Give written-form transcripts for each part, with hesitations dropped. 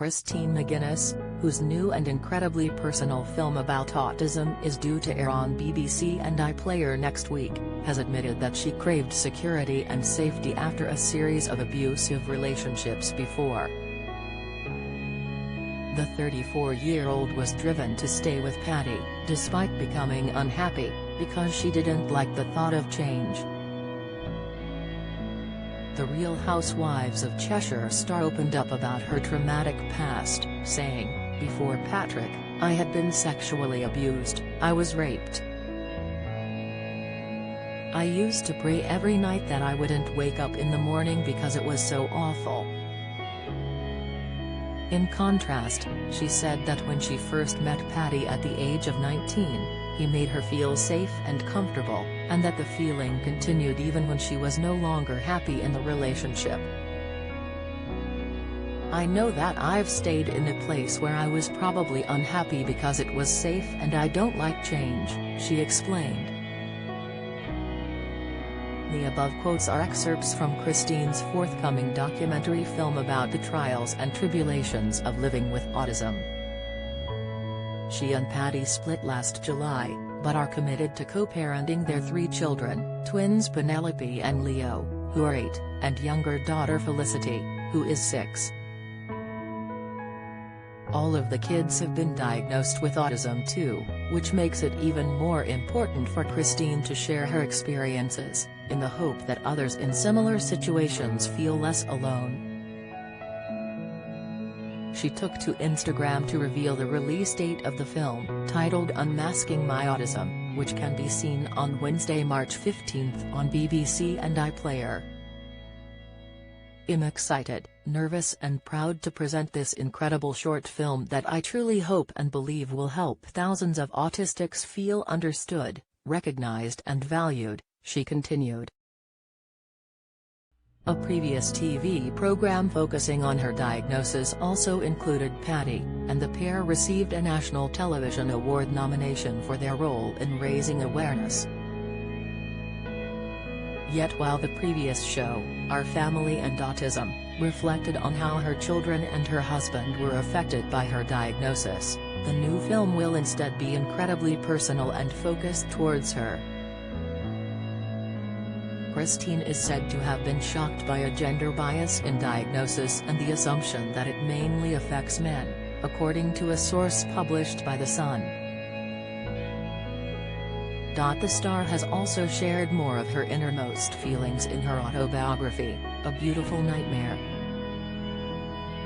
Christine McGuinness, whose new and incredibly personal film about autism is due to air on BBC and iPlayer next week, has admitted that she craved security and safety after a series of abusive relationships before. The 34-year-old was driven to stay with Paddy, despite becoming unhappy, because she didn't like the thought of change. The Real Housewives of Cheshire star opened up about her traumatic past, saying, "Before Patrick, I had been sexually abused, I was raped. I used to pray every night that I wouldn't wake up in the morning because it was so awful." In contrast, she said that when she first met Paddy at the age of 19, he made her feel safe and comfortable, and that the feeling continued even when she was no longer happy in the relationship. "I know that I've stayed in a place where I was probably unhappy because it was safe and I don't like change," she explained. The above quotes are excerpts from Christine's forthcoming documentary film about the trials and tribulations of living with autism. She and Paddy split last July, but are committed to co-parenting their 3 children, twins Penelope and Leo, who are 8, and younger daughter Felicity, who is 6. All of the kids have been diagnosed with autism too, which makes it even more important for Christine to share her experiences, in the hope that others in similar situations feel less alone. She took to Instagram to reveal the release date of the film, titled Unmasking My Autism, which can be seen on Wednesday, March 15th on BBC and iPlayer. "I'm excited, nervous and proud to present this incredible short film that I truly hope and believe will help thousands of autistics feel understood, recognized and valued," she continued. A previous TV program focusing on her diagnosis also included Paddy, and the pair received a National Television Award nomination for their role in raising awareness. Yet while the previous show, Our Family and Autism, reflected on how her children and her husband were affected by her diagnosis, the new film will instead be incredibly personal and focused towards her. Christine is said to have been shocked by a gender bias in diagnosis and the assumption that it mainly affects men, according to a source published by The Sun. The star has also shared more of her innermost feelings in her autobiography, A Beautiful Nightmare.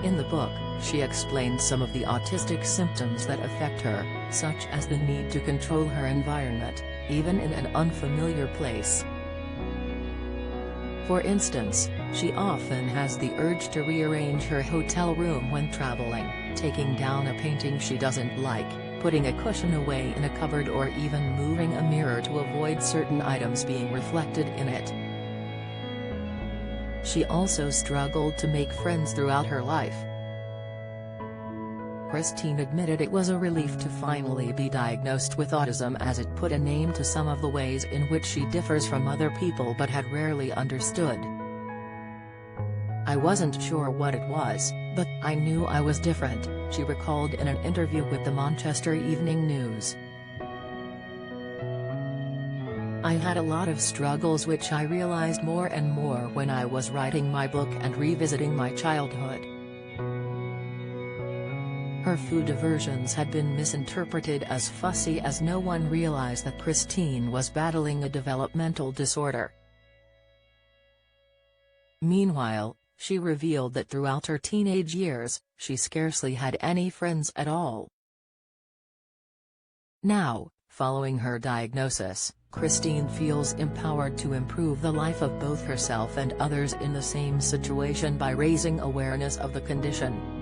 In the book, she explains some of the autistic symptoms that affect her, such as the need to control her environment, even in an unfamiliar place. For instance, she often has the urge to rearrange her hotel room when traveling, taking down a painting she doesn't like, putting a cushion away in a cupboard or even moving a mirror to avoid certain items being reflected in it. She also struggled to make friends throughout her life. Christine admitted it was a relief to finally be diagnosed with autism, as it put a name to some of the ways in which she differs from other people but had rarely understood. "I wasn't sure what it was, but I knew I was different," she recalled in an interview with the Manchester Evening News. "I had a lot of struggles which I realized more and more when I was writing my book and revisiting my childhood." Her food aversions had been misinterpreted as fussy, as no one realized that Christine was battling a developmental disorder. Meanwhile, she revealed that throughout her teenage years, she scarcely had any friends at all. Now, following her diagnosis, Christine feels empowered to improve the life of both herself and others in the same situation by raising awareness of the condition.